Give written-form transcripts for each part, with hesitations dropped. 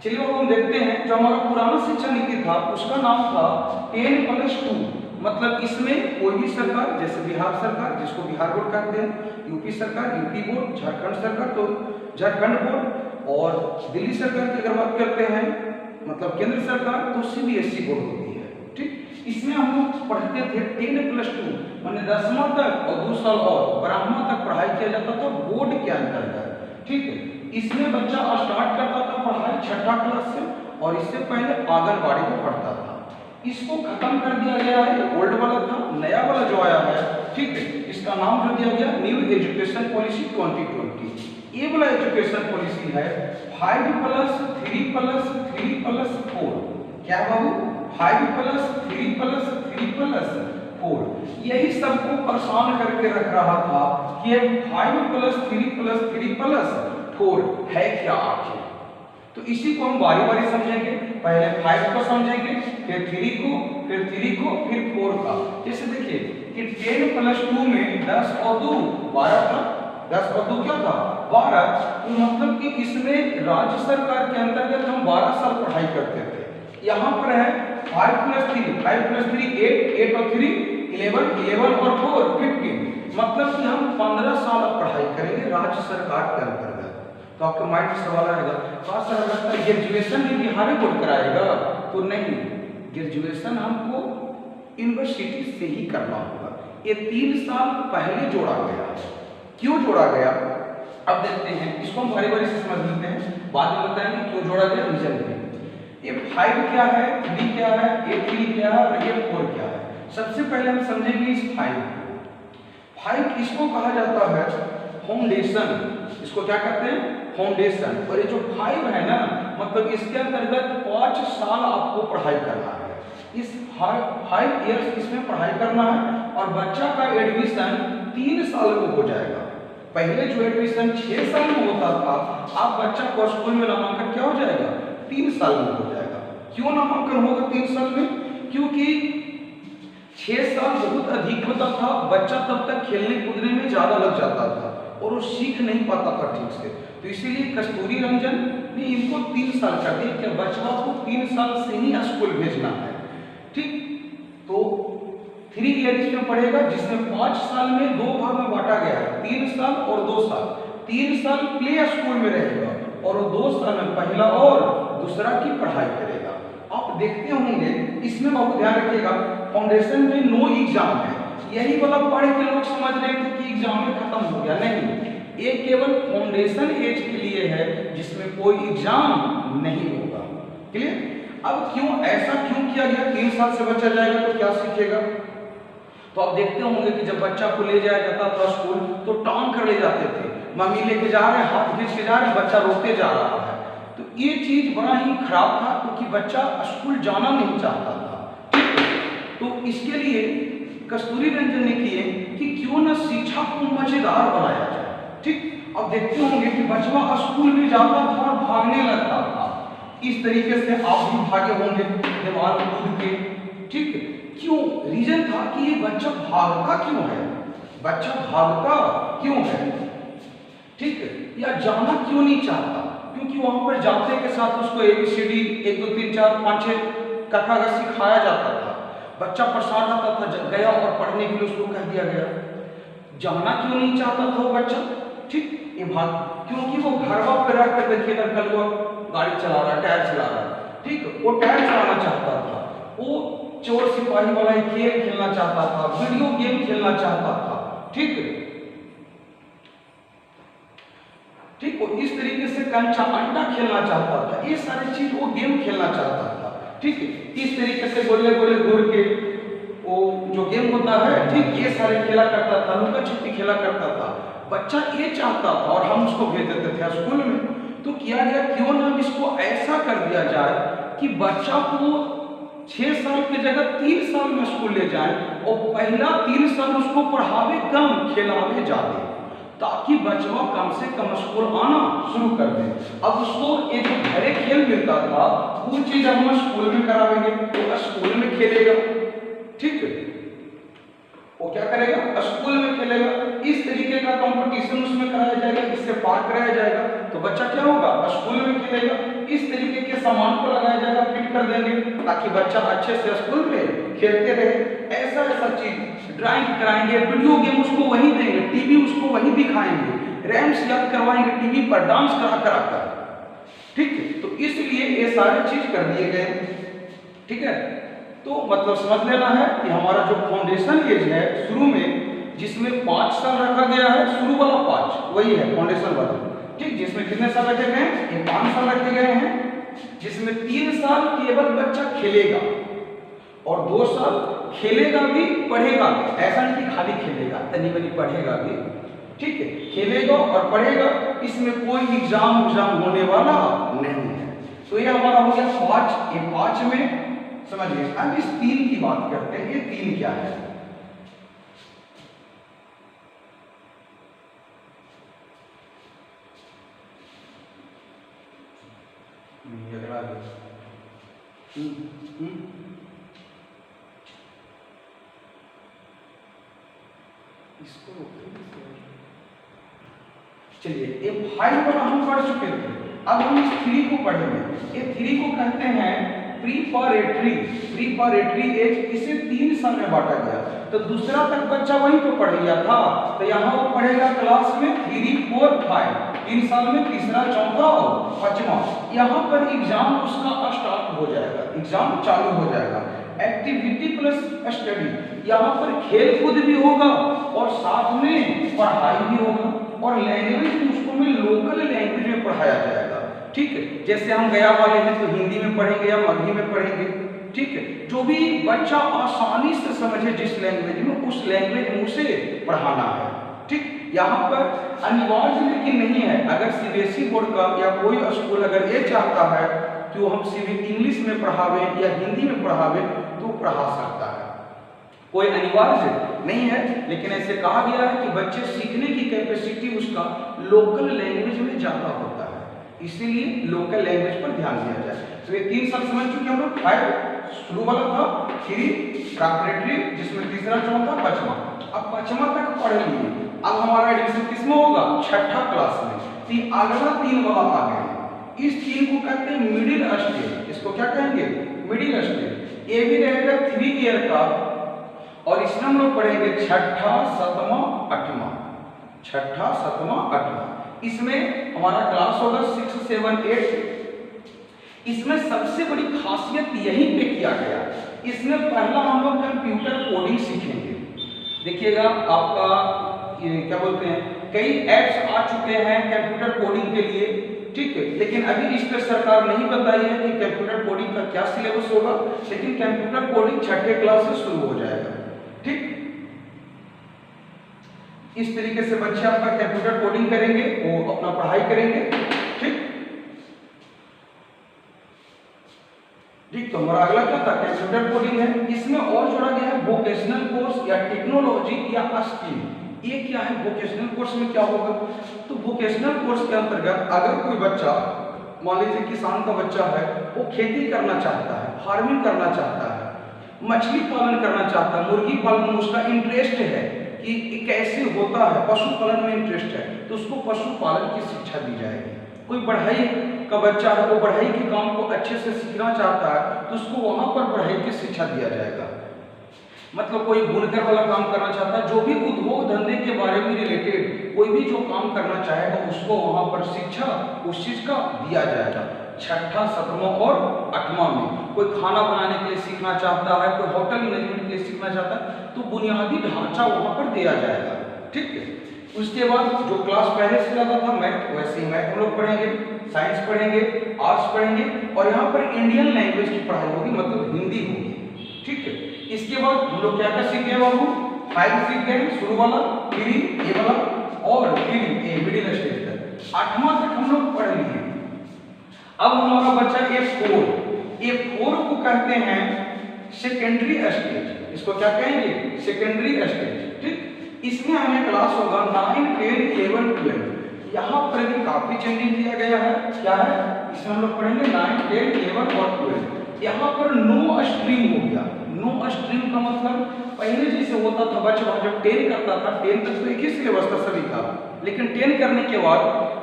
चलिए अब हम देखते हैं जो हमारा पुराना शिक्षा नीति था उसका नाम था 10+2। मतलब इसमें कोई भी सरकार, जैसे बिहार सरकार जिसको बिहार बोर्ड कहते हैं, यूपी सरकार यूपी बोर्ड, झारखंड सरकार तो झारखंड बोर्ड, और दिल्ली सरकार की अगर बात करते हैं मतलब केंद्र सरकार तो सीबीएसई बोर्ड होती है। ठीक, इसमें हम लोग पढ़ते थे 10+2 माने 10वां तक और 2 साल और 12वां तक पढ़ाई किया जाता था बोर्ड के अंतर्गत। ठीक है, इसमें बच्चा स्टार्ट करता था पढ़ाई 6ठा क्लास से और इससे पहले आंगनबाड़ी में पढ़ता था। इसको खत्म कर दिया गया है, ओल्ड वाला था, नया वाला जो आया है, ठीक है, इसका नाम जो दिया गया न्यू एजुकेशन पॉलिसी 2020। ये वाला एजुकेशन पॉलिसी है 5+3+3+4। क्या बाबू, 5+3+3+4। यही सबको परेशान करके रख रहा था कि 5+3+3+4 है क्या आखिर। तो इसी को हम बारी बारी समझेंगे। पहले 5 को समझेंगे, फिर 3 को, फिर 3 को, फिर 4 का। जैसे देखिए कि 10+2 में 10 और 2 12 था, 10 और 2 क्या था 12। तो मतलब कि इसमें राज्य सरकार के अंतर्गत हम 12 साल पढ़ाई करते थे। यहाँ पर है 5+3 8, 8 और 3 11, 11 और 4 15। मतलब कि हम 15 साल पढ़ाई करेंगे राज्य सरकार के अंतर्गत। तो आपके माइंड में सवाल आएगा, हाँ सर लगता है ग्रेजुएशन भी बिहार बोर्ड कराएगा? तो नहीं, ग्रेजुएशन हमको यूनिवर्सिटी से ही करना होगा। ये 3 साल पहले जोड़ा गया। क्यों जोड़ा गया अब देखते हैं, इसको हम बारी बारी से समझ लेते हैं, बाद में बताएंगे क्यों जोड़ा गया, रीजन भी। ये 5 क्या है, 3 क्या है, ये 3 क्या है और ये 4 क्या है। सबसे पहले हम समझेंगे इस 5 इसको कहा जाता है फाउंडेशन। इसको क्या कहते हैं, फाउंडेशन। और ये जो 5 है ना, मतलब इसके अंतर्गत 5 साल आपको पढ़ाई करना है। इस 5 इयर्स इसमें पढ़ाई करना है और बच्चा का एडमिशन 3 साल में हो जाएगा। पहले जो एडमिशन 6 साल में होता था, आप बच्चा को स्कूल में नामांकन क्या हो जाएगा 3 साल में हो जाएगा। क्यों नामांकन होगा 3 साल में? क्योंकि 6 साल बहुत अधिक होता था, बच्चा तब तक खेलने कूदने में ज्यादा लग जाता था और वो सीख नहीं पाता था ठीक से। तो इसीलिए कस्तूरी रंजन ने इनको 3 साल कर दिया कि बच्चा को 3 साल से ही स्कूल भेजना है। ठीक, तो 3 ईयर इसमें पढ़ेगा, जिसमें 5 साल में 2 भाग में बांटा गया है, 3 साल और 2 साल। 3 साल प्ले स्कूल में रहेगा और 2 साल में पहला और दूसरा की पढ़ाई करेगा। आप देखते होंगे इसमें बहुत ध्यान रखिएगा, फाउंडेशन में नो एग्जाम है। यही वाला पढ़ के लोग समझ रहे थे कि एग्जाम में खत्म हो गया, नहीं, ये केवल फाउंडेशन एज के लिए है जिसमें कोई एग्जाम नहीं होगा। क्लियर? अब क्यों ऐसा क्यों किया गया, 3 साल से बच्चा जाएगा तो क्या सीखेगा? तो आप देखते होंगे कि जब बच्चा को ले जाया जाता था स्कूल तो टांग कर ले जाते थे, मम्मी लेके जा रहे हैं, हाथ खींच के जा रहे हैं, बच्चा रोते जा रहा है। तो ये चीज बड़ा ही खराब था क्योंकि बच्चा स्कूल जाना नहीं चाहता था। तो इसके लिए कस्तूरी रंजन ने किए कि क्यों ना शिक्षा को मजेदार बनाया जाए। ठीक, अब देखते होंगे कि बच्चा स्कूल में जाता था और भागने लगता था। इस तरीके से आप भी भागे होंगे दीवार कूद के। ठीक, क्यों? रीजन था कि ये बच्चा भागता क्यों है, बच्चा भागता क्यों है, ठीक, या जाना क्यों नहीं चाहता? क्योंकि वहां पर जाते के साथ उसको ABCD 1 2 3 4 5 6 कथा सिखाया जाता था। बच्चा परेशान रहता था, गया और पढ़ने के लिए उसको कह दिया गया। जाना क्यों नहीं चाहता था वो बच्चा? ठीक, ये भाग क्योंकि वो घरवा पे रख कर देखिए ना, कल वो गाड़ी चला रहा है, टायर चला रहा है, ठीक, वो टायर चलाना चाहता था, वो चोर सिपाही वाला खेल खेलना चाहता था, वीडियो गेम खेलना चाहता था। ठीक, ठीक, वो इस तरीके से कंचा अंडा खेलना चाहता था, ये सारी चीज वो गेम खेलना चाहता था। ठीक, इस तरीके से गोले गोले घूर के वो जो गेम होता है, ठीक, ये सारे खेला करता था, लुका छिपी खेला करता था। बच्चा ये चाहता था और हम उसको भेज देते थे स्कूल में। तो किया गया क्यों ना इसको ऐसा कर दिया जाए कि बच्चा को 6 साल की जगह 3 साल में स्कूल ले जाए और पहला 3 साल उसको पढ़ावे कम, खिलावे ज्यादा, ताकि बच्चा कम से कम स्कूल आना शुरू कर दे। अब उसको एक घरे खेल मिलता था, वो चीज हम स्कूल में करावेंगे तो स्कूल में खेलेगा। ठीक है, वो क्या करेगा, स्कूल में खेलेगा। इस तरीके का कंपटीशन उसमें कराया जाएगा, इससे पार कराया जाएगा। तो बच्चा क्या होगा, स्कूल में खेलेगा। इस तरीके के सामान को लगाया जाएगा, फिट कर देंगे ताकि बच्चा अच्छे से स्कूल में खेलते रहे। ऐसा ऐसा चीज ड्राइंग कराएंगे, वीडियो गेम उसको वही देंगे, टीवी उसको वही दिखाएंगे, रैम्स याद करवाएंगे टीवी पर डांस करा कर। ठीक है, तो इसलिए ये सारे चीज कर दिए गए। ठीक है, तो मतलब समझ लेना है कि हमारा जो फाउंडेशन एज है शुरू में, जिसमें 5 साल रखा गया है, शुरू वाला 5 वही है फाउंडेशन वाला। ठीक, जिसमें कितने साल रखे गए हैं, ये 5 साल रखे गए हैं, जिसमें 3 साल केवल बच्चा खेलेगा और 2 साल खेलेगा भी पढ़ेगा भी। ऐसा नहीं कि खाली खेलेगा, तनी बनी पढ़ेगा भी। ठीक है, खेलेगा और पढ़ेगा, इसमें कोई एग्जाम होने वाला नहीं है। तो ये हमारा हो गया 5। ये 5 में समझिए। अब इस 3 की बात करते हैं। ये 3 क्या है, इसको चलिए, ये 5 पर हम पढ़ चुके थे। अब हम इस 3 को पढ़ेंगे। ये 3 को कहते हैं प्रीपारेटरी एज। इसे 3 साल में बांटा गया। तो दूसरा तक बच्चा वहीं पे पढ़ लिया था, तो यहाँ वो पढ़ेगा क्लास में 3, 4, 5, 3 साल में, तीसरा, चौथा और 5वां। यहाँ पर एग्जाम उसका स्टार्ट हो जाएगा, एग्जाम चालू हो जाएगा। एक्टिविटी प्लस स्टडी, यहाँ पर खेल कूद भी होगा और साथ में पढ़ाई भी होगा, और लैंग्वेज उसको में लोकल लैंग्वेज में पढ़ाया जाएगा। ठीक है, जैसे हम गया वाले हैं तो हिंदी में पढ़ेंगे या मगही में पढ़ेंगे। ठीक है, जो भी बच्चा आसानी से समझे जिस लैंग्वेज में, उस लैंग्वेज में उसे पढ़ाना है। ठीक, यहाँ पर अनिवार्य लेकिन नहीं है। अगर सीबीएसई बोर्ड का या कोई स्कूल अगर ये चाहता है कि वो हम सिर्फ इंग्लिश में पढ़ावे या हिंदी में पढ़ावे तो पढ़ा सकता है, कोई अनिवार्य नहीं है। लेकिन ऐसे कहा गया है कि बच्चे सीखने की कैपेसिटी उसका लोकल लैंग्वेज में ज्यादा होता है, इसीलिए लोकल लैंग्वेज पर ध्यान दिया जाए। तो ये 3 साल समझ चुके हम लोग। 5 शुरू वाला था, 3 प्रीपारेटरी, जिसमें तीसरा, चौथा, 5वां। अब 5वां तक पढ़ लिए। अब हमारा एडमिशन किसमें होगा, 6ठा क्लास में। तो अगला 3 वाला आ गया। इस 3 को कहते हैं मिडिल स्टेज। इसको क्या कहेंगे, मिडिल स्टेज। ये भी रहेगा 3 ईयर का, और इसमें हम लोग पढ़ेंगे 6ठा, 7वां, 8वां। 6ठा, 7वां, 8वां। इसमें हमारा क्लास होगा 6, 7, 8। इसमें सबसे बड़ी खासियत यही पे किया गया, इसमें पहला हम लोग कंप्यूटर कोडिंग सीखेंगे। देखिएगा, आपका ये क्या बोलते हैं, कई ऐप्स आ चुके हैं कंप्यूटर कोडिंग के लिए। ठीक है, लेकिन अभी इस पर सरकार नहीं बताई है कि कंप्यूटर कोडिंग का क्या सिलेबस होगा, लेकिन कंप्यूटर कोडिंग 6ठे क्लास से शुरू हो जाएगा। ठीक, इस तरीके से बच्चे आपका कंप्यूटर कोडिंग करेंगे, वो अपना पढ़ाई करेंगे। ठीक, तो हमारा अगला क्या था, कंप्यूटर कोडिंग है। इसमें और जोड़ा गया है वोकेशनल कोर्स या टेक्नोलॉजी या स्किल। ये क्या है, वोकेशनल कोर्स में क्या होगा, तो वोकेशनल कोर्स के अंतर्गत अगर कोई बच्चा, मान लीजिए किसान का बच्चा है, वो खेती करना चाहता है, फार्मिंग करना चाहता है, मछली पालन करना चाहता है, मुर्गी पालन में उसका इंटरेस्ट है कि कैसे होता है, पशुपालन में इंटरेस्ट है, तो उसको पशुपालन की शिक्षा दी जाएगी। कोई बढ़ाई का बच्चा है, वो बढ़ाई के काम को अच्छे से सीखना चाहता है, तो उसको वहां पर बढ़ाई की शिक्षा दिया जाएगा। मतलब कोई बुनकर वाला काम करना चाहता है, जो भी उद्योग धंधे के बारे में रिलेटेड कोई भी जो काम करना चाहेगा, उसको वहां पर शिक्षा उस चीज का दिया जाएगा। 6ठा, 7वां और 8वां में कोई खाना बनाने के लिए सीखना चाहता है, कोई होटल मैनेजमेंट के लिए सीखना चाहता है, तो बुनियादी ढांचा वहां पर दिया जाएगा। ठीक है, उसके बाद जो क्लास पहले से ज्यादा था मैथ, वैसे ही मैथ हम लोग पढ़ेंगे, साइंस पढ़ेंगे, आर्ट्स पढ़ेंगे, और यहाँ पर इंडियन लैंग्वेज की पढ़ाई होगी, मतलब हिंदी होगी। ठीक है, इसके बाद हम लोग क्या क्या सीख गए बाबू, 5 सीख गए, शुरू वाला, 3 ये वाला, और 3 ये मिडिल स्टेज तक। 8वां तक हम लोग पढ़ लिए। अब हमारा बच्चा A4 को कहते हैं सेकेंडरी स्टेज। इसको क्या कहेंगे, सेकेंडरी स्टेज। ठीक, इसमें हमें क्लास होगा 9, 10, 11, 12। यहाँ पर भी काफी चेंजिंग किया गया है। क्या है, इसमें हम लोग पढ़ेंगे 9, 10, 11 और 12। यहाँ पर नो स्ट्रीम हो गया। नो स्ट्रीम का मतलब पहले जैसे होता था, बच्चा जब 10 करता था, 10 तक तो एक ही सिलेबस था सभी का, लेकिन 10 करने के बाद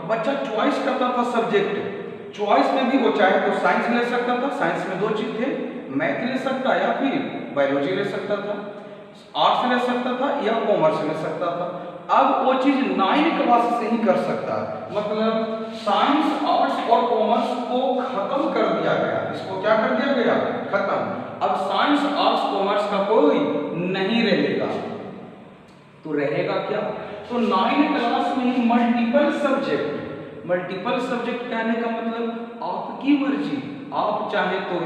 बच्चा चॉइस करता था सब्जेक्ट। चॉइस में भी वो चाहे तो साइंस ले सकता था, साइंस में 2 चीज थे, मैथ ले सकता या फिर बायोलॉजी ले सकता था, आर्ट्स ले सकता था या कॉमर्स ले सकता था। अब वो चीज 9 क्लास से ही कर सकता है, मतलब साइंस, आर्ट्स और कॉमर्स को खत्म कर दिया गया। इसको क्या कर दिया गया? खत्म। अब साइंस, आर्ट्स, कॉमर्स का कोई नहीं रहेगा। तो रहेगा क्या? तो 9 क्लास में ही मल्टीपल सब्जेक्ट। मल्टीपल सब्जेक्ट कहने का मतलब आपकी मर्जी, आप चाहे तो,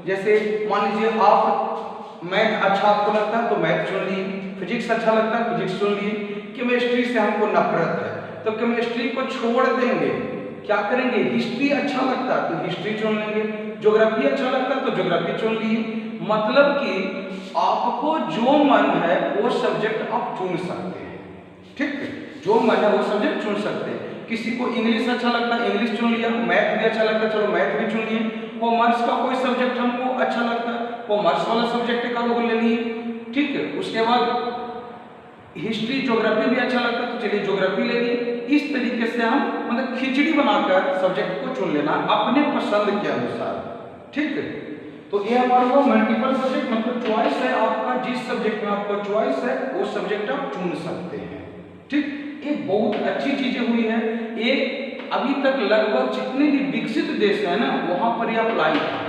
जैसे मान लीजिए आप मैथ अच्छा आपको लगता है तो मैथ चुन लिए, फिजिक्स अच्छा लगता है फिजिक्स चुन लिए, केमिस्ट्री से हमको नफरत है तो केमिस्ट्री को छोड़ देंगे, क्या करेंगे? हिस्ट्री अच्छा लगता है तो हिस्ट्री चुन लेंगे, ज्योग्राफी अच्छा लगता है तो ज्योग्राफी चुन लिए। मतलब कि आपको जो मन है वो सब्जेक्ट आप चुन सकते हैं, ठीक है? जो मन है वो सब्जेक्ट चुन सकते हैं। किसी को इंग्लिश अच्छा लगता है इंग्लिश चुन लिया, मैथ भी अच्छा लगता है चलो मैथ भी चुन लिए, कॉमर्स का कोई सब्जेक्ट हमको अच्छा लगता है कॉमर्स वाला सब्जेक्ट का लोग ले लिए, ठीक है? उसके बाद हिस्ट्री ज्योग्राफी भी अच्छा लगता है तो चलिए ज्योग्राफी ले लिए। इस तरीके से हम मतलब खिचड़ी बनाकर सब्जेक्ट को चुन लेना अपने पसंद के अनुसार, ठीक है? तो ये हमारा हुआ मल्टीपल सब्जेक्ट, मतलब चॉइस है आपका, जिस सब्जेक्ट में आपका चॉइस है वो सब्जेक्ट आप चुन सकते हैं, ठीक? ये बहुत अच्छी चीजें हुई है। ये अभी तक लगभग जितने भी विकसित देश है ना वहां पर ये अप्लाई था,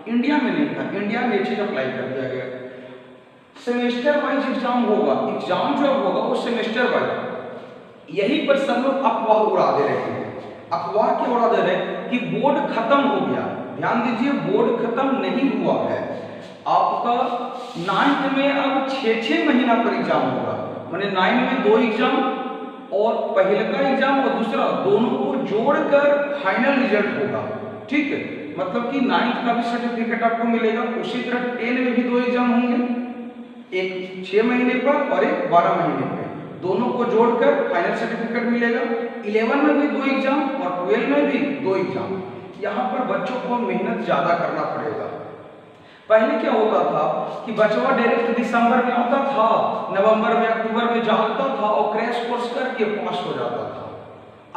इंडिया में नहीं था। इंडिया में ये चीज अप्लाई कर दिया गया। सेमेस्टर वाइज एग्जाम होगा, एग्जाम जो होगा वो सेमेस्टर वाइज। यहीं पर सब लोग अफवाह उड़ा दे रहे हैं। अफवाह क्यों उड़ा दे रहे हैं? कि बोर्ड खत्म हो गया। ध्यान दीजिए, बोर्ड खत्म नहीं हुआ है। आपका 9th में अब 6-6 महीना पर एग्जाम होगा, माने 9 में 2 एग्जाम और पहले का एग्जाम और दूसरा, दोनों को जोड़कर फाइनल रिजल्ट होगा, ठीक है? मतलब कि 9th का भी सर्टिफिकेट आपको मिलेगा। उसी तरह 10 में भी 2 एग्जाम होंगे, एक 6 महीने पर और एक 12 महीने पर, दोनों को जोड़कर फाइनल सर्टिफिकेट मिलेगा। 11 में भी 2 एग्जाम और 12 में भी 2 एग्जाम। यहाँ पर बच्चों को मेहनत ज्यादा करना पड़ेगा। पहले क्या होता था कि बच्चा डायरेक्ट दिसंबर में आता था, नवंबर में अक्टूबर में जाता था और क्रैश कोर्स करके पास हो जाता था।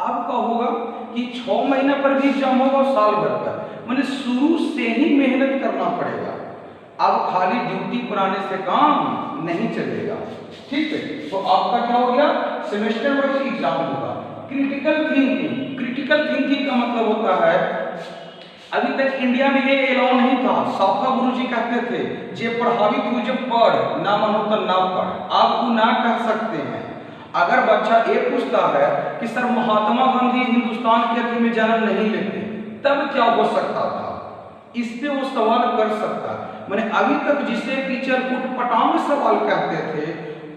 अब क्या होगा कि 6 महीना पर भी एग्जाम होगा और साल भर पर, मैंने शुरू से ही मेहनत करना पड़ेगा। अब खाली ड्यूटी पर आने से काम नहीं चलेगा, ठीक है? तो आपका क्या हो गया? सेमेस्टर वाइज एग्जाम होगा। क्रिटिकल थिंकिंग, क्रिटिकल थिंकिंग का मतलब होता है, अभी तक इंडिया में ये अलाउ नहीं था। साफा गुरुजी कहते थे जे प्रभावित हुई जब पढ़ ना मन हो तो ना पढ़, आप वो ना कह सकते हैं। अगर बच्चा ये पूछता है कि सर महात्मा गांधी हिंदुस्तान के अति में जन्म नहीं लेते, तब क्या हो सकता था, इस पे वो सवाल कर सकता है। मैंने अभी तक जिसे टीचर उटपटांग सवाल कहते थे,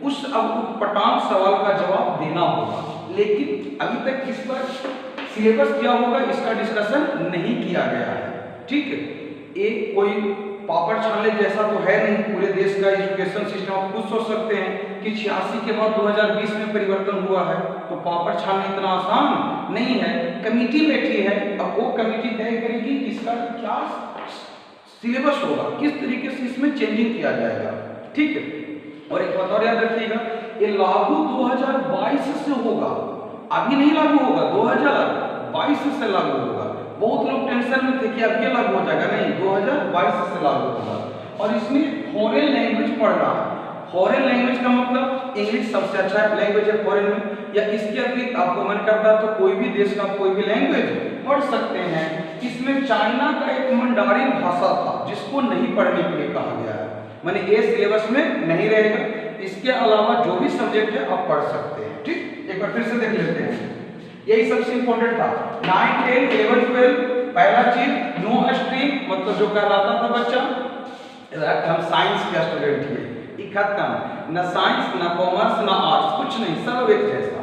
उस अब उटपटांग सवाल का जवाब देना होगा। लेकिन अभी तक इस पर सिलेबस क्या होगा इसका डिस्कशन नहीं किया गया है, ठीक है? एक कोई पापड़ छानने जैसा तो है नहीं पूरे देश का एजुकेशन सिस्टम। आप खुद सोच सकते हैं कि 86 के बाद 2020 में परिवर्तन हुआ है, तो पापड़ छानना इतना आसान नहीं है। कमेटी बैठी है, अब वो कमेटी तय करेगी कि इसका क्या सिलेबस होगा, किस तरीके से इसमें चेंजिंग किया जाएगा, ठीक है? और एक बात और याद रखिएगा, ये लागू 2022 से होगा, अभी नहीं लागू होगा, 2022 से लागू होगा। बहुत लोग टेंशन में थे कि अब ये लागू हो जाएगा, नहीं, 2022 से लागू होगा। और इसमें फॉरेन लैंग्वेज पढ़ना है। फॉरेन लैंग्वेज का मतलब इंग्लिश सबसे अच्छा लैंग्वेज है फॉरेन में, या इसके अतिरिक्त आपको मन करता है तो कोई भी देश का कोई भी लैंग्वेज पढ़ सकते हैं। इसमें चाइना का एक मंडारिन भाषा था जिसको नहीं पढ़ने के लिए कहा गया है, माने ये सिलेबस में नहीं रहेगा। इसके अलावा जो भी सब्जेक्ट है आप पढ़ सकते हैं, ठीक? एक बार फिर से देख लेते हैं, यही सबसे इंपॉर्टेंट था। 9, 10, 11, 12 पहला चीज नो स्ट्रीम, मतलब जो कहलाता था बच्चा हम साइंस का स्टूडेंट है, खत्म। ना साइंस ना कॉमर्स ना आर्ट्स, कुछ नहीं, सब एक जैसा।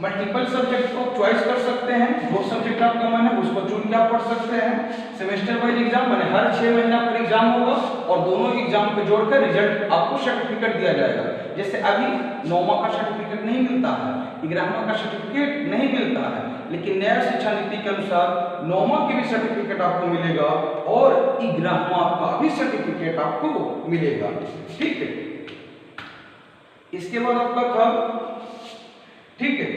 मल्टीपल सब्जेक्ट को चॉइस कर सकते हैं, जो सब्जेक्ट आपका मन है उसको चुन के आप पढ़ सकते हैं। सेमेस्टर वाइज एग्जाम माने हर 6 महीना पर एग्जाम होगा और दोनों एग्जाम को जोड़कर रिजल्ट आपको सर्टिफिकेट दिया जाएगा। जैसे अभी 9वां का सर्टिफिकेट नहीं मिलता है, 11वां का सर्टिफिकेट नहीं मिलता है, लेकिन नया शिक्षा नीति के अनुसार 9वां के भी सर्टिफिकेट आपको मिलेगा और 11वां का भी सर्टिफिकेट आपको मिलेगा, ठीक है? इसके बाद आपका था, ठीक है,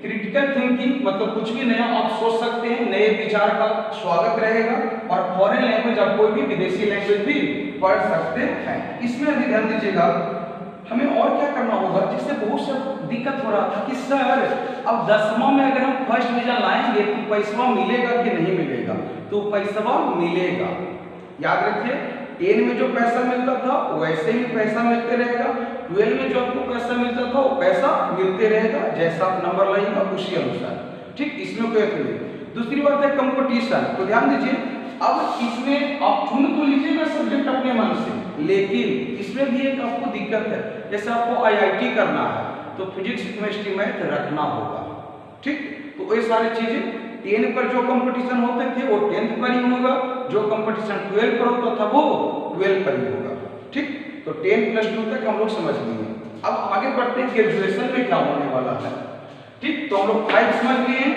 क्रिटिकल थिंकिंग मतलब कुछ भी नया आप सोच सकते हैं, नए विचार का स्वागत रहेगा, और फॉरेन लैंग्वेज आप कोई भी विदेशी लैंग्वेज भी पढ़ सकते हैं। इसमें अभी ध्यान दीजिएगा, हमें और क्या करना होगा, जिससे बहुत सा दिक्कत हो रहा था कि सर अब 10वां में अगर हम फर्स्ट डिवीजन लाएंगे तो पैसा मिलेगा कि नहीं मिलेगा, तो पैसा मिलेगा। याद रखिए 10 में जो पैसा मिलता था वैसे ही पैसा मिलते रहेगा, 12 में जो आपको पैसा मिलता था वो पैसा मिलते रहेगा, जैसा आप नंबर लाइएगा उसी अनुसार। ठीक, इसमें कोई नहीं। दूसरी बात है कंपटीशन, तो ध्यान दीजिए अब इसमें आप चुन तो लीजिएगा सब्जेक्ट अपने मन से, लेकिन इसमें भी एक आपको दिक्कत है, जैसे आपको IIT करना है तो फिजिक्स केमिस्ट्री मैथ रखना होगा। ठीक, तो ये सारी चीजें 10 पर जो कंपटीशन होते थे वो 10th पर ही होगा, जो कंपटीशन 12 पर होता था वो 12 पर ही होगा। ठीक, तो 10 + 2 तक हम लोग समझ लिए। अब आगे बढ़ते हैं ग्रेजुएशन में क्या होने वाला है। ठीक, तो हम लोग 5 समझ लिए।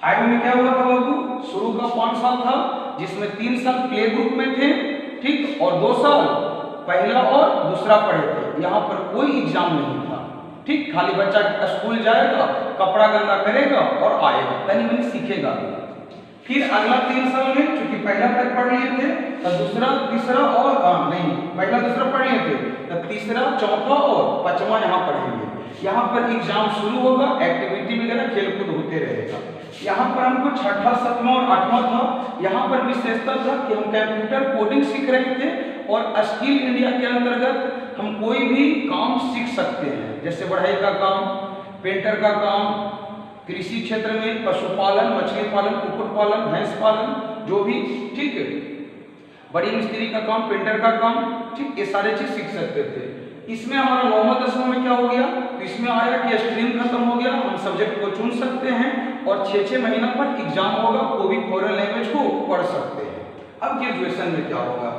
5 में क्या हुआ था बाबू, शुरू का 5 साल था जिसमें 3 साल प्ले ग्रुप में थे, ठीक, और 2 साल पहला और दूसरा पढ़े थे। यहाँ पर कोई एग्जाम नहीं था। ठीक, खाली बच्चा स्कूल जाएगा, कपड़ा गंदा करेगा और आएगा, तनी मनी सीखेगा। फिर अगला 3 साल में चूंकि पहला तक पढ़ लिए थे तो दूसरा तीसरा और नहीं, पहला दूसरा पढ़ लिए थे तो तीसरा चौथा और 5वां यहाँ पढ़ेंगे। यहाँ पर एग्जाम शुरू होगा, एक्टिविटी वगैरह खेलकूद होते रहेगा। यहाँ पर हमको 6ठा 7वां और 8वां था। यहाँ पर विशेषता था कि हम कंप्यूटर कोडिंग सीख रहे थे और स्किल इंडिया के अंतर्गत हम कोई भी काम सीख सकते हैं, जैसे बढ़ई का काम, पेंटर का काम, कृषि क्षेत्र में पशुपालन, मछली पालन, कुक्कुट पालन, भैंस पालन, जो भी, ठीक है, बड़ी मिस्त्री का काम, पेंटर का काम, ठीक, ये सारे चीज सीख सकते थे। इसमें हमारा 9वां 10वां में क्या हो गया, तो इसमें आया कि स्ट्रीम खत्म हो गया, हम सब्जेक्ट को चुन सकते हैं और 6-6 महीना पर एग्जाम होगा, वो भी फॉरेन लैंग्वेज को पढ़ सकते हैं। अब ग्रेजुएशन में क्या होगा,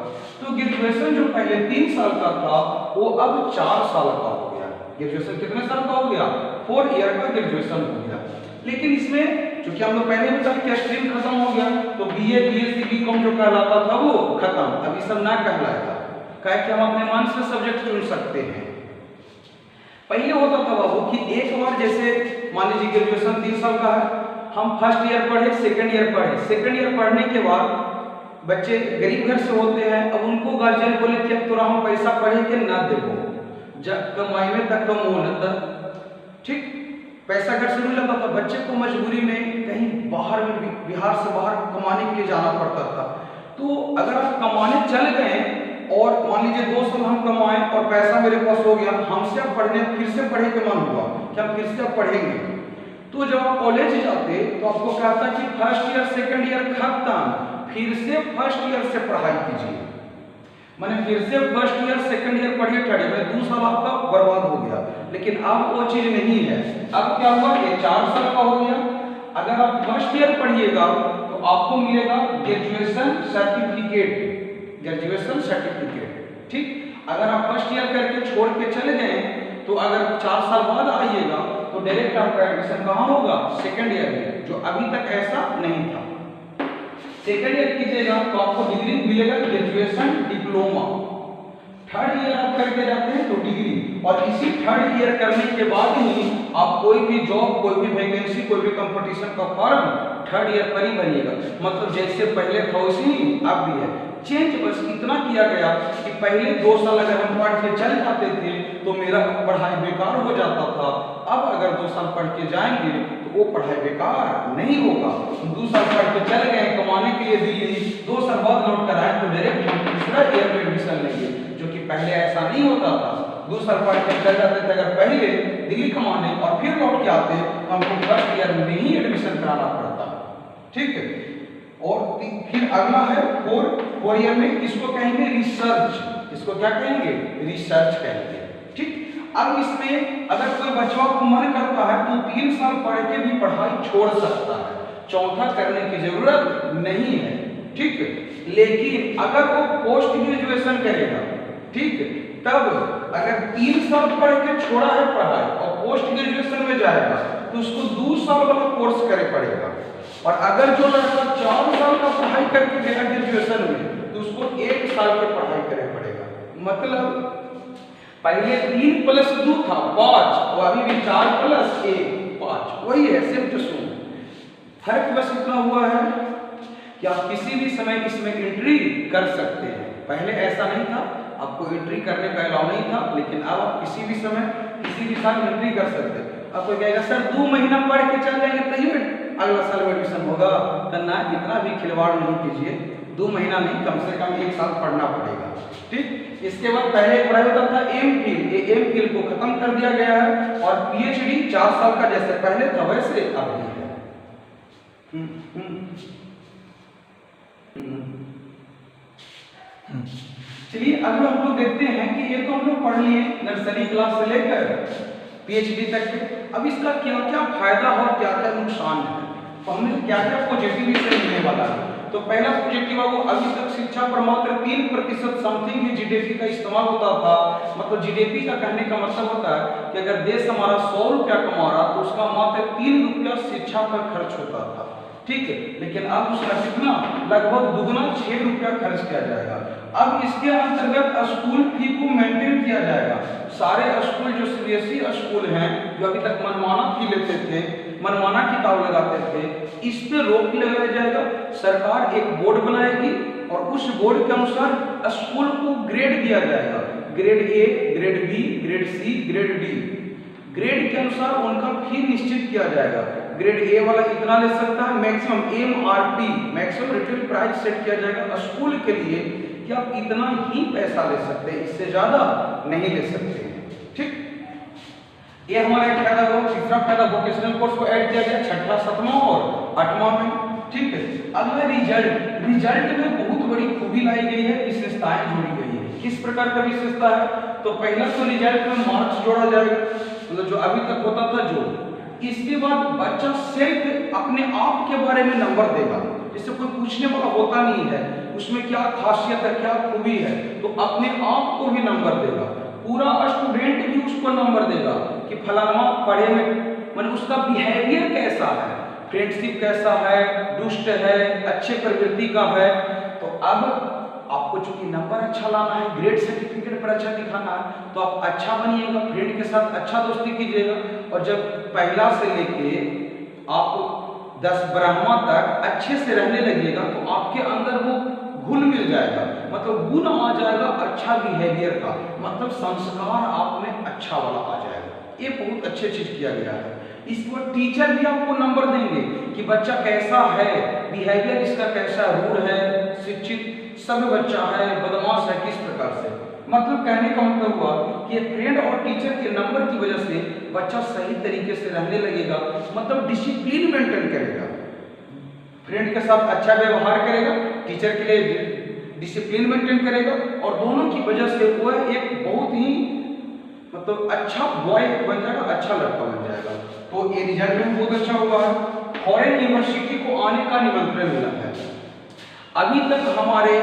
तो ग्रेजुएशन जो पहले 3 साल का था वो अब 4 साल का हो गया। ग्रेजुएशन कितने साल का हो गया, 4 ईयर का ग्रेजुएशन हो गया। लेकिन इसमें चूंकि हम लोग पहले बताया कि स्ट्रीम खत्म हो गया तो BA BSc BCom जो कहलाता था वो खत्म, अभी सब ना कहलाएगा, कहे कि हम अपने मन से सब्जेक्ट चुन सकते हैं। पहले होता था बाबू कि एक बार जैसे मान लीजिए ग्रेजुएशन 3 साल का है, हम फर्स्ट ईयर पढ़े, सेकंड ईयर पढ़े, सेकंड ईयर पढ़ने के बाद बच्चे गरीब घर से होते हैं, अब उनको गार्जियन बोले कि अब तोरा हम पैसा पढ़े के ना देबो, जब कमाई में तक कमो न तक, ठीक, पैसा घर से नहीं लगता था, बच्चे को मजबूरी में कहीं बाहर में बिहार से बाहर कमाने के लिए जाना पड़ता था। तो अगर आप कमाने चल गए और मान लीजिए 2 साल हम कमाए और पैसा मेरे पास हो गया, हमसे अब पढ़ने फिर से पढ़े के मन हुआ कि हम फिर से अब पढ़ेंगे, तो जब आप कॉलेज जाते तो आपको कहता कि फर्स्ट ईयर सेकंड ईयर खत्म, फिर से फर्स्ट ईयर से पढ़ाई कीजिए, मैंने फिर से फर्स्ट ईयर सेकंड ईयर पढ़िए, थर्ड ईयर 2 साल आपका बर्बाद हो गया। लेकिन अब वो चीज नहीं है, अब क्या हुआ, ये 4 साल का हो गया। अगर आप फर्स्ट ईयर पढ़िएगा तो आपको मिलेगा ग्रेजुएशन सर्टिफिकेट, ग्रेजुएशन सर्टिफिकेट, ठीक। अगर आप फर्स्ट ईयर करके छोड़ के चले गए तो अगर 4 साल बाद आइएगा तो डायरेक्ट आपका एडमिशन कहाँ होगा, सेकंड ईयर में, जो अभी तक ऐसा नहीं था। सेकंड ईयर कीजिएगा तो आपको डिग्री मिलेगा ग्रेजुएशन डिप्लोमा, थर्ड ईयर आप करके जाते हैं तो डिग्री, और इसी थर्ड ईयर करने के बाद ही आप कोई भी जॉब, कोई भी वैकेंसी, कोई भी कंपटीशन का फॉर्म थर्ड ईयर पर ही भरिएगा। मतलब जैसे पहले था वैसे ही अब भी है, चेंज बस इतना किया गया कि पहले 2 साल अगर हम पढ़ के चल जाते थे तो मेरा पढ़ाई बेकार हो जाता था, अब अगर 2 साल पढ़ के जाएंगे तो वो पढ़ाई बेकार नहीं होगा। 2 साल पढ़ के चल गए कमाने के लिए दिल्ली, 2 साल बाद लौट कर आए तो डायरेक्ट हम तीसरा ईयर में एडमिशन लेंगे, जो कि पहले ऐसा नहीं होता था। 2 साल पढ़ के चल जाते थे अगर पहले दिल्ली कमाने और फिर लौट के आते तो हमको फर्स्ट ईयर में ही एडमिशन कराना पड़ता, ठीक है। और फिर अगला है 4 ईयर में, इसको कहेंगे रिसर्च, इसको क्या कहेंगे, रिसर्च कहेंगे, ठीक। अब इसमें अगर कोई बच्चा को मन करता है तो 3 साल पढ़ के भी पढ़ाई छोड़ सकता है, चौथा करने की जरूरत नहीं है, ठीक। लेकिन अगर वो पोस्ट ग्रेजुएशन करेगा, ठीक, तब अगर 3 साल पढ़ के छोड़ा है पढ़ाई और पोस्ट ग्रेजुएशन में जाएगा तो उसको 2 साल वाला कोर्स करे पड़ेगा। और अगर जो लड़का 4 साल का पढ़ाई करके गया ग्रेजुएशन में तो उसको 1 साल की पढ़ाई करे पड़ेगा। मतलब पहले 3 + 2 था 5, और अभी भी 4 + 1 5, वही है, सेम टू सेम। फर्क बस इतना हुआ है कि आप किसी भी समय इसमें एंट्री कर सकते हैं। पहले ऐसा नहीं था, आपको एंट्री करने का अलाउ नहीं था, लेकिन अब आप किसी भी समय किसी भी साल एंट्री कर सकते हैं। आपको कहेगा सर 2 महीना पढ़ के चल जाएंगे तभी अगला साल एडमिशन होगा, तो ना इतना भी खिलवाड़ नहीं कीजिए। 2 महीना नहीं, कम से कम 1 साल पढ़ना पड़ेगा। ठीक, इसके बाद पहले पढ़ाई होता था एमफिल, ये एमफिल को खत्म कर दिया गया है और पीएचडी 4 साल का जैसे पहले था वैसे अब भी है। चलिए अगला हम लोग देखते हैं कि ये तो हम लोग पढ़ लिए नर्सरी क्लास से लेकर पीएचडी तक के। अब इसका क्या क्या फायदा और क्या क्या नुकसान है, तो हमें क्या क्या पॉजिटिव इससे मिलने वाला है। तो पहला पॉजिटिव है वो अभी तक शिक्षा पर मात्र 3% समथिंग ही जीडीपी का इस्तेमाल होता था। मतलब जीडीपी का कहने का मतलब होता है कि अगर देश हमारा 100 रुपया कमा रहा तो उसका मात्र 3 रुपया शिक्षा पर खर्च होता था। ठीक है, लेकिन अब उसका कितना लगभग दुगना 6 रुपया खर्च किया जाएगा। अब इसके अंतर्गत स्कूल फी को मेंटेन किया जाएगा। सारे स्कूल जो सीबीएसई स्कूल हैं जो अभी तक मनमाना फी लेते थे, मनमाना किताब लगाते थे, इस पे रोक लगाया जाएगा। सरकार एक बोर्ड बनाएगी और उस बोर्ड के अनुसार स्कूल को ग्रेड दिया जाएगा। Grade A, grade B, grade C, grade D. Grade के अनुसार उनका फी निश्चित किया जाएगा। ग्रेड ए वाला इतना ले सकता है, maximum MRP maximum retail price set किया जाएगा स्कूल के लिए कि आप इतना ही पैसा ले सकते हैं, इससे ज्यादा नहीं ले सकते। ठीक, ये हमारा एक फायदा हुआ। तीसरा फायदा वोकेशनल कोर्स को ऐड किया गया 6ठा, 7वां और 8वां में। ठीक है, अगला रिजल्ट। रिजल्ट में बहुत बड़ी खूबी लाई गई है, विशेषताएं जोड़ी गई है। किस प्रकार का विशेषता है, तो पहला तो रिजल्ट में मार्क्स जोड़ा जाएगा, मतलब जो अभी तक होता था जो। इसके बाद बच्चा सिर्फ अपने आप के बारे में नंबर देगा, जिससे कोई पूछने वाला होता नहीं है उसमें क्या खासियत है, क्या खूबी है, तो अपने आप को भी नंबर देगा। पूरा स्टूडेंट भी उसको नंबर देगा कि फलाना पढ़े में मतलब उसका बिहेवियर कैसा है, फ्रेंडशिप कैसा है, दुष्ट है, अच्छे प्रवृत्ति का है। तो अब आपको चूंकि नंबर अच्छा लाना है, ग्रेड सर्टिफिकेट पर अच्छा दिखाना है, तो आप अच्छा बनिएगा, फ्रेंड के साथ अच्छा दोस्ती कीजिएगा। और जब पहला से लेके आप 10-12वां तक अच्छे से रहने लगेगा तो आपके अंदर वो गुण मिल जाएगा, मतलब गुण आ जाएगा अच्छा बिहेवियर का, मतलब संस्कार आप में अच्छा वाला आ जाएगा। ये बहुत अच्छी चीज किया गया है। इसको टीचर भी आपको नंबर देंगे कि बच्चा कैसा है, बिहेवियर इसका कैसा, रूढ़ है, शिक्षित सब बच्चा है, बदमाश है, किस प्रकार से। मतलब कहने का मतलब हुआ कि फ्रेंड और टीचर के नंबर की वजह से बच्चा सही तरीके से रहने लगेगा, मतलब डिसिप्लिन मेंटेन करेगा, फ्रेंड के साथ अच्छा व्यवहार करेगा, टीचर के लिए डिसिप्लिन मेंटेन करेगा, और दोनों की वजह से वो एक बहुत ही मतलब अच्छा बॉय बन जाएगा, अच्छा लड़का बन जाएगा। तो ये रिजल्ट में बहुत अच्छा हुआ है। फॉरेन यूनिवर्सिटी को आने का निमंत्रण मिला है। अभी तक हमारे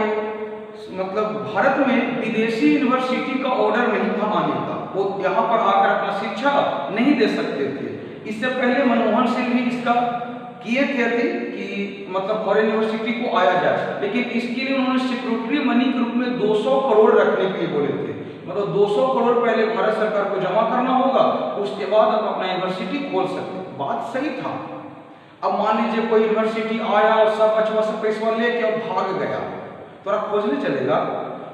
मतलब भारत में विदेशी यूनिवर्सिटी का ऑर्डर नहीं था आने का, वो यहाँ पर आकर अपना शिक्षा नहीं दे सकते थे। इससे पहले मनमोहन सिंह भी इसका किए थे कि मतलब फॉरेन यूनिवर्सिटी को आया जाए, लेकिन इसके लिए उन्होंने सिक्योरिटी मनी के रूप में 200 करोड़ रखने के लिए बोले थे। मतलब 200 करोड़ पहले भारत सरकार को जमा करना होगा, उसके बाद आप अपना यूनिवर्सिटी खोल सकते। बात सही था। अब मान लीजिए कोई यूनिवर्सिटी आया और सब बचवा से पैसा लेके और भाग गया, तो आप खोजने चलेगा।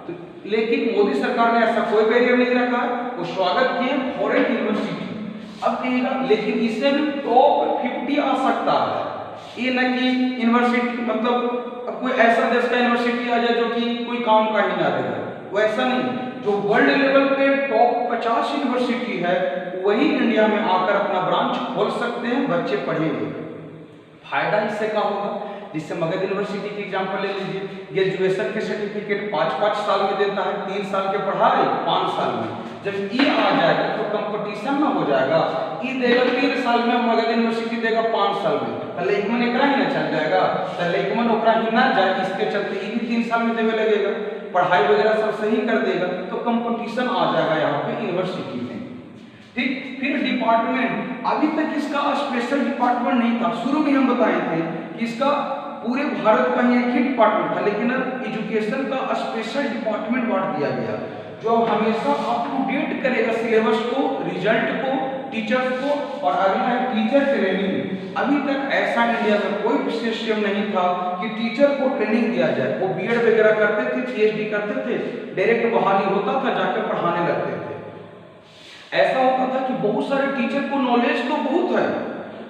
तो लेकिन मोदी सरकार ने ऐसा कोई बैरियर नहीं रखा, वो स्वागत किए फॉरेन यूनिवर्सिटी। अब कहेगा लेकिन इससे भी टॉप 50 आ सकता है, ये न कि यूनिवर्सिटी मतलब कोई ऐसा देश का यूनिवर्सिटी आ जाए जो कि कोई काम का ही ना रहे, वो ऐसा नहीं। जो वर्ल्ड लेवल पे टॉप 50 यूनिवर्सिटी है वही इंडिया में आकर अपना ब्रांच खोल सकते हैं, बच्चे पढ़ेंगे। फायदा इससे क्या होगा, जिससे मगध यूनिवर्सिटी की एग्जांपल ले लीजिए, ग्रेजुएशन के सर्टिफिकेट 5-5 साल में देता है, 3 साल के पढ़ाई 5 साल में। जब ये आ जाएगा तो कंपटीशन ना हो जाएगा, ये देगा 3 साल में, मगध यूनिवर्सिटी देगा 5 साल में, पहले एक मन एकरा ही ना चल जाएगा, पहले एक मन ओकरा ही ना जाए, इसके चलते ये भी 3 साल में देवे लगेगा, पढ़ाई वगैरह सब सही कर देगा, तो कंपटीशन आ जाएगा यहाँ पे यूनिवर्सिटी में। ठीक, फिर डिपार्टमेंट, अभी तक इसका स्पेशल डिपार्टमेंट नहीं था। शुरू में हम बताए थे कि इसका पूरे भारत का ही एक ही डिपार्टमेंट था, लेकिन अब एजुकेशन का स्पेशल डिपार्टमेंट बांट दिया गया, जो हमेशा अप टू डेट करेगा सिलेबस को, रिजल्ट को, टीचर्स को, और अगला है टीचर ट्रेनिंग। अभी तक ऐसा इंडिया में कोई सिस्टम नहीं था कि टीचर को ट्रेनिंग दिया जाए। वो बीएड वगैरह करते थे, पीएचडी करते थे, डायरेक्ट बहाली होता था, जाकर पढ़ाने लगते थे। ऐसा होता था कि बहुत सारे टीचर को नॉलेज तो बहुत है,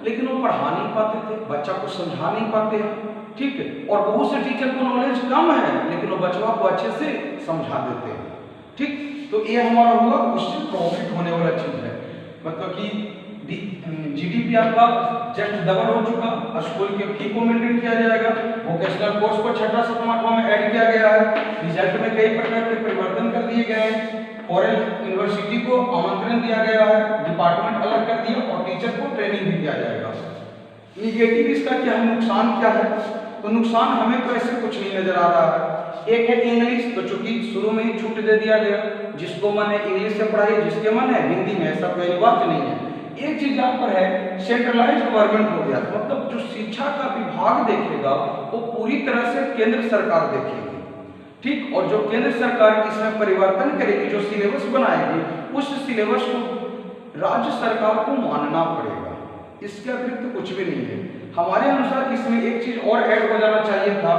लेकिन वो पढ़ा नहीं पाते थे, बच्चा को समझा नहीं पाते हैं, ठीक है। और बहुत से टीचर को नॉलेज कम है, लेकिन वो बच्चा को अच्छे से समझा देते हैं, ठीक। तो ये हमारा हुआ, उससे प्रॉफिट होने वाला चीज है। मतलब कि जीडीपी आपका जस्ट डबल हो चुका, स्कूल के फी को मेंटेन किया जाएगा, वोकेशनल कोर्स को 6ठा 7वां 8वां में ऐड किया गया है, रिजल्ट में कई प्रकार के परिवर्तन कर दिए गए हैं, फॉरेन यूनिवर्सिटी को आमंत्रण दिया गया है, डिपार्टमेंट अलग कर दिया, और टीचर को ट्रेनिंग भी दिया जाएगा। निगेटिव इसका क्या है, नुकसान क्या है? तो नुकसान हमें तो ऐसे कुछ नहीं नजर आ रहा है। एक है इंग्लिश, तो चूंकि शुरू में ही छूट दे दिया गया, जिसको मन है इंग्लिश से पढ़ाइए, जिसके मन है हिंदी में, ऐसा कोई अनिवार्य नहीं है। एक चीज यहाँ पर है, सेंट्रलाइज्ड गवर्नमेंट हो गया, मतलब जो शिक्षा का विभाग देखेगा वो पूरी तरह से केंद्र सरकार देखेगी, ठीक। और जो केंद्र सरकार इसमें परिवर्तन करेगी, जो सिलेबस बनाएगी, उस सिलेबस को राज्य सरकार को मानना पड़ेगा, इसके अतिरिक्त कुछ भी नहीं है। हमारे अनुसार इसमें एक चीज और ऐड हो जाना चाहिए था।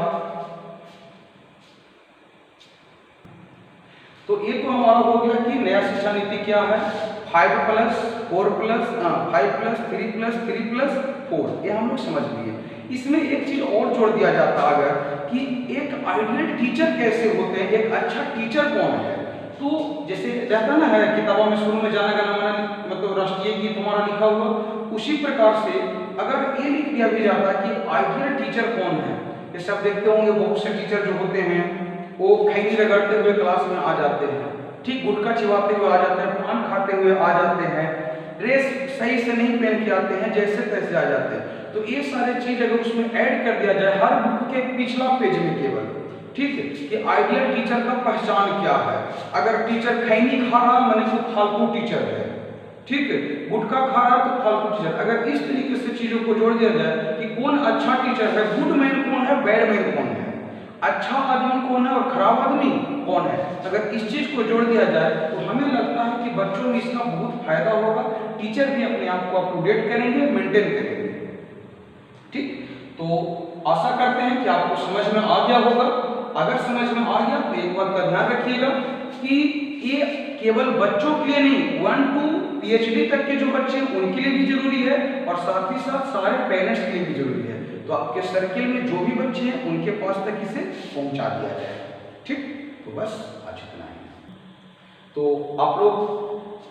तो ये तो हमारा हो गया कि नया शिक्षा नीति क्या है, 5+4+3+3+4, ये हम लोग समझ लिए। इसमें एक चीज और जोड़ दिया जाता अगर कि एक आइडियल टीचर कैसे होते हैं, एक अच्छा टीचर कौन है। तो जैसे रहता ना है किताबों में शुरू में जाना गाना, मतलब राष्ट्रीय गीत हमारा लिखा हुआ, उसी प्रकार से अगर ये लिख दिया भी जाता है कि आइडियल टीचर कौन है। जैसे आप देखते होंगे बहुत से टीचर जो होते हैं वो खैनी रगड़ते हुए क्लास में आ जाते हैं, ठीक, गुटखा चिबाते हुए आ जाते हैं, पान खाते हुए आ जाते हैं, ड्रेस सही से नहीं पहन के आते हैं, जैसे तैसे आ जाते हैं। तो ये सारे चीज अगर उसमें ऐड कर दिया जाए हर बुक के पिछला पेज में केवल, ठीक है, कि आइडियल टीचर का पहचान क्या है। अगर टीचर खैनी खा रहा माने वो फालतू टीचर है, ठीक है, गुटखा खा रहा तो फालतू टीचर। अगर इस तरीके से चीजों को जोड़ दिया जाए कि कौन अच्छा टीचर है, गुड मैन कौन है, बैड मैन कौन है, अच्छा आदमी कौन है और खराब आदमी कौन है, अगर इस चीज को जोड़ दिया जाए तो हमें लगता है कि बच्चों में इसका बहुत फायदा होगा, टीचर भी अपने आप को अप टू डेट करेंगे, मेंटेन करेंगे, ठीक। तो आशा करते हैं कि आपको समझ में आ गया होगा। अगर समझ में आ गया तो एक बात का ध्यान रखिएगा कि ये केवल बच्चों के लिए नहीं, 1 to PhD तक के जो बच्चे हैं उनके लिए भी जरूरी है, और साथ ही साथ सारे पेरेंट्स के लिए भी जरूरी है। तो आपके सर्किल में जो भी बच्चे हैं उनके पास तक इसे पहुंचा दिया जाए, ठीक। तो बस आज इतना ही। तो आप लोग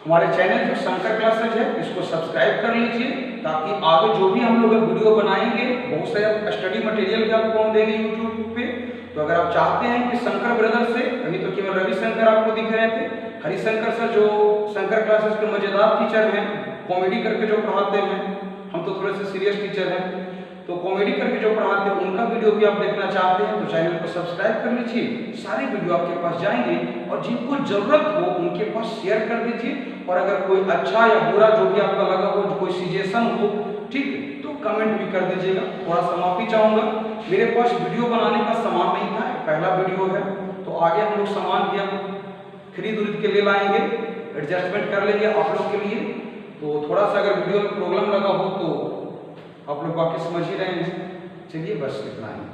हमारे चैनल जो शंकर क्लासेज है इसको सब्सक्राइब कर लीजिए, ताकि आगे जो भी हम लोग वीडियो बनाएंगे, बहुत सारे स्टडी मटेरियल भी आपको हम देंगे यूट्यूब पे। तो अगर आप चाहते हैं कि शंकर ब्रदर्स से, अभी तो केवल रविशंकर आपको दिख रहे थे, हरिशंकर सर जो शंकर क्लासेज के मजेदार टीचर हैं, कॉमेडी करके जो पढ़ाते हैं, हम तो थोड़े से सीरियस टीचर हैं, तो कॉमेडी करके जो पढ़ाते हैं उनका वीडियो भी आप देखना चाहते हैं तो चैनल को सब्सक्राइब कर लीजिए, सारे वीडियो आपके पास जाएंगे, और जिनको जरूरत हो उनके पास शेयर कर दीजिए। और अगर कोई अच्छा या बुरा जो भी आपका लगा हो, कोई सजेशन हो, ठीक, तो कमेंट भी कर दीजिएगा। थोड़ा सा माफी चाहूँगा, मेरे पास वीडियो बनाने का सामान नहीं था, पहला वीडियो है, तो आगे हम लोग सामान भी हम खरीद उरीद के ले लाएंगे, एडजस्टमेंट कर लेंगे आप लोग के लिए। तो थोड़ा सा अगर वीडियो में प्रॉब्लम लगा हो तो आप लोग बाकी समझ ही रहे हैं। चलिए बस इतना ही।